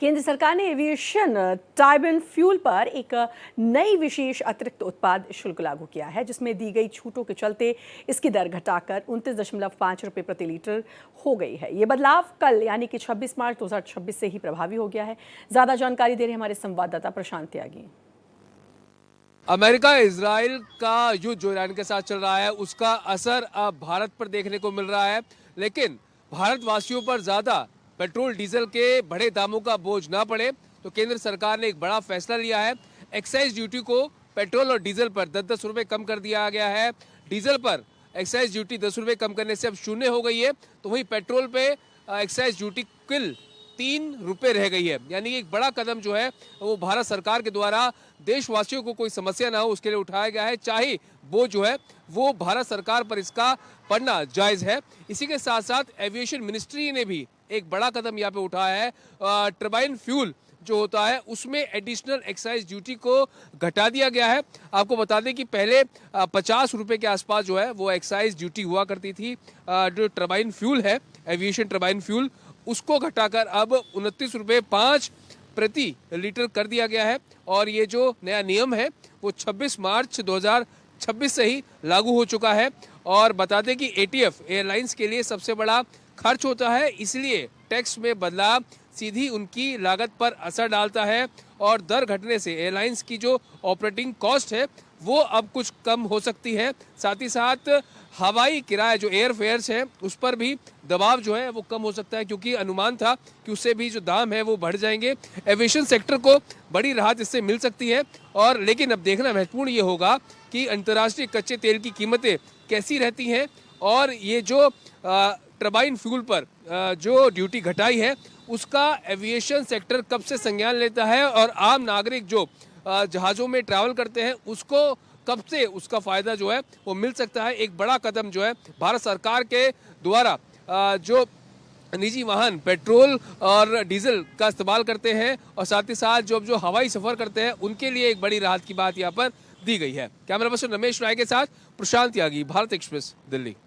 केंद्र सरकार ने एविएशन टर्बाइन फ्यूल पर एक नई विशेष अतिरिक्त उत्पाद शुल्क लागू किया है, जिसमें दी गई छूटों के चलते इसकी दर घटाकर 29.5 रुपये प्रति लीटर हो गई है। ये बदलाव कल यानी कि 26 मार्च 2026 से ही प्रभावी हो गया है। ज्यादा जानकारी दे रहे हमारे संवाददाता प्रशांत त्यागी। अमेरिका इजराइल का युद्ध जो ईरान के साथ चल रहा है, उसका असर अब भारत पर देखने को मिल रहा है। लेकिन भारतवासियों पर ज्यादा पेट्रोल डीजल के बढ़े दामों का बोझ ना पड़े, तो केंद्र सरकार ने एक बड़ा फैसला लिया है। एक्साइज ड्यूटी को पेट्रोल और डीजल पर 10-10 रुपए कम कर दिया गया है। डीजल पर एक्साइज ड्यूटी 10 रुपए कम करने से अब 0 हो गई है, तो वहीं पेट्रोल पे एक्साइज ड्यूटी कुल 3 रुपए रह गई है। यानी एक बड़ा कदम जो है वो भारत सरकार के द्वारा देशवासियों को कोई समस्या ना हो उसके लिए उठाया गया है। चाहे वो जो है वो भारत सरकार पर इसका पड़ना जायज है। इसी के साथ साथ एविएशन मिनिस्ट्री ने भी एक बड़ा कदम यहाँ पे उठाया है। टर्बाइन फ्यूल जो होता है उसमें एडिशनल एक्साइज ड्यूटी को घटा दिया गया है। आपको बता दें कि पहले 50 रुपए के आसपास जो है वो एक्साइज ड्यूटी हुआ करती थी। जो टर्बाइन फ्यूल है, एविएशन टर्बाइन फ्यूल, उसको घटाकर अब 29 रुपये 5 प्रति लीटर कर दिया गया है। और ये जो नया नियम है वो 26 मार्च 2026 से ही लागू हो चुका है। और बता दें कि एटीएफ एयरलाइंस के लिए सबसे बड़ा खर्च होता है, इसलिए टैक्स में बदलाव सीधी उनकी लागत पर असर डालता है। और दर घटने से एयरलाइंस की जो ऑपरेटिंग कॉस्ट है वो अब कुछ कम हो सकती है। साथ ही साथ हवाई किराया जो एयर फेयर्स है उस पर भी दबाव जो है वो कम हो सकता है, क्योंकि अनुमान था कि उससे भी जो दाम है वो बढ़ जाएंगे। एविएशन सेक्टर को बड़ी राहत इससे मिल सकती है। और लेकिन अब देखना महत्वपूर्ण ये होगा कि अंतर्राष्ट्रीय कच्चे तेल की कीमतें कैसी रहती हैं, और ये जो टर्बाइन फ्यूल पर जो ड्यूटी घटाई है उसका एविएशन सेक्टर कब से संज्ञान लेता है, और आम नागरिक जो जहाज़ों में ट्रैवल करते हैं उसको कब से उसका फायदा जो है वो मिल सकता है। एक बड़ा कदम जो है भारत सरकार के द्वारा जो निजी वाहन पेट्रोल और डीजल का इस्तेमाल करते हैं और साथ ही साथ जो हवाई सफर करते हैं उनके लिए एक बड़ी राहत की बात यहाँ पर दी गई है। कैमरा पर्सन रमेश राय के साथ प्रशांत त्यागी, भारत एक्सप्रेस, दिल्ली।